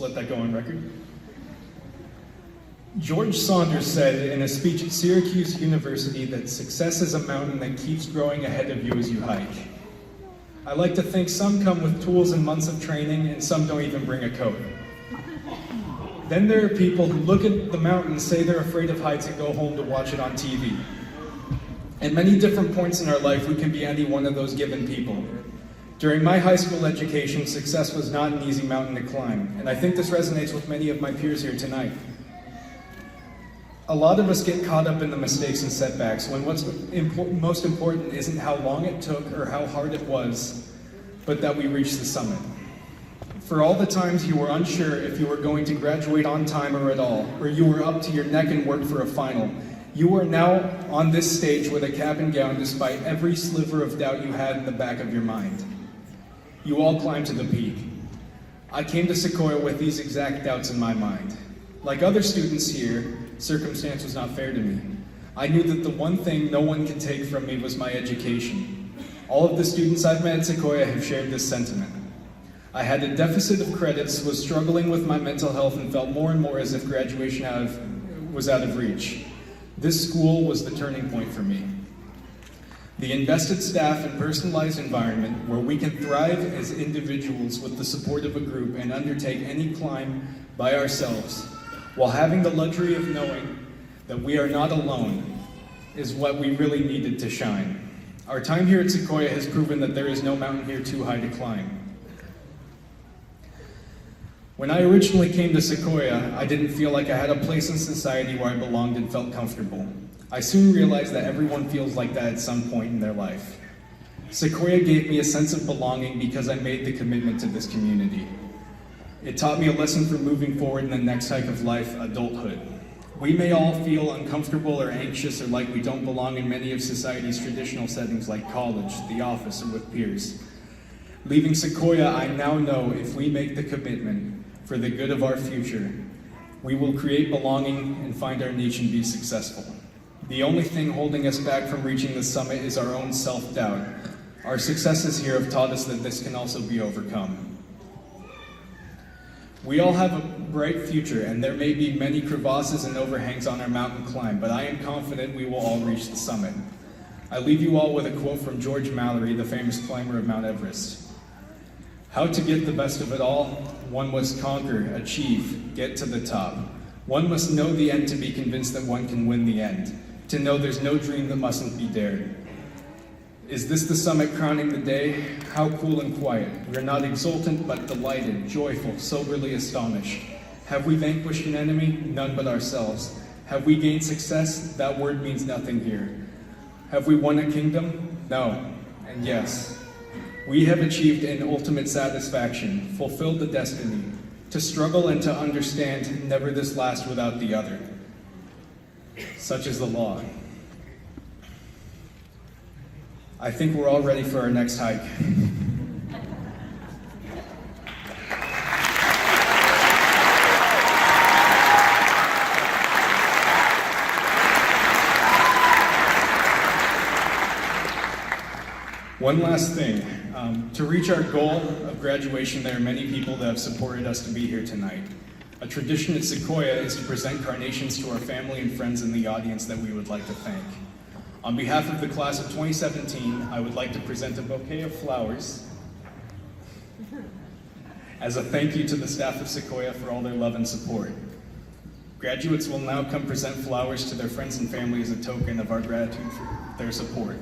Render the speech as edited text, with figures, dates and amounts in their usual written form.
Let that go on record. George Saunders said in a speech at Syracuse University that success is a mountain that keeps growing ahead of you as you hike. I like to think some come with tools and months of training, and some don't even bring a coat. Then there are people who look at the mountain, say they're afraid of heights, and go home to watch it on TV. At many different points in our life, we can be any one of those given people. During my high school education, success was not an easy mountain to climb, and I think this resonates with many of my peers here tonight. A lot of us get caught up in the mistakes and setbacks when what's most important isn't how long it took or how hard it was, but that we reach the summit. For all the times you were unsure if you were going to graduate on time or at all, or you were up to your neck in work for a final, you are now on this stage with a cap and gown despite every sliver of doubt you had in the back of your mind. You all climbed to the peak. I came to Sequoia with these exact doubts in my mind. Like other students here, circumstance was not fair to me. I knew that the one thing no one could take from me was my education. All of the students I've met at Sequoia have shared this sentiment. I had a deficit of credits, was struggling with my mental health, and felt more and more as if graduation was out of reach. This school was the turning point for me. The invested staff and personalized environment where we can thrive as individuals with the support of a group and undertake any climb by ourselves, while having the luxury of knowing that we are not alone, is what we really needed to shine. Our time here at Sequoia has proven that there is no mountain here too high to climb. When I originally came to Sequoia, I didn't feel like I had a place in society where I belonged and felt comfortable. I soon realized that everyone feels like that at some point in their life. Sequoia gave me a sense of belonging because I made the commitment to this community. It taught me a lesson for moving forward in the next hike of life, adulthood. We may all feel uncomfortable or anxious or like we don't belong in many of society's traditional settings like college, the office, or with peers. Leaving Sequoia, I now know if we make the commitment for the good of our future, we will create belonging and find our niche and be successful. The only thing holding us back from reaching the summit is our own self-doubt. Our successes here have taught us that this can also be overcome. We all have a bright future, and there may be many crevasses and overhangs on our mountain climb, but I am confident we will all reach the summit. I leave you all with a quote from George Mallory, the famous climber of Mount Everest. How to get the best of it all? One must conquer, achieve, get to the top. One must know the end to be convinced that one can win the end. To know there's no dream that mustn't be dared. Is this the summit crowning the day? How cool and quiet. We are not exultant, but delighted, joyful, soberly astonished. Have we vanquished an enemy? None but ourselves. Have we gained success? That word means nothing here. Have we won a kingdom? No, and yes. We have achieved an ultimate satisfaction, fulfilled the destiny, to struggle and to understand, never this last without the other. Such is the law. I think we're all ready for our next hike. One last thing. To reach our goal of graduation, there are many people that have supported us to be here tonight. A tradition at Sequoia is to present carnations to our family and friends in the audience that we would like to thank. On behalf of the class of 2017, I would like to present a bouquet of flowers as a thank you to the staff of Sequoia for all their love and support. Graduates will now come present flowers to their friends and family as a token of our gratitude for their support.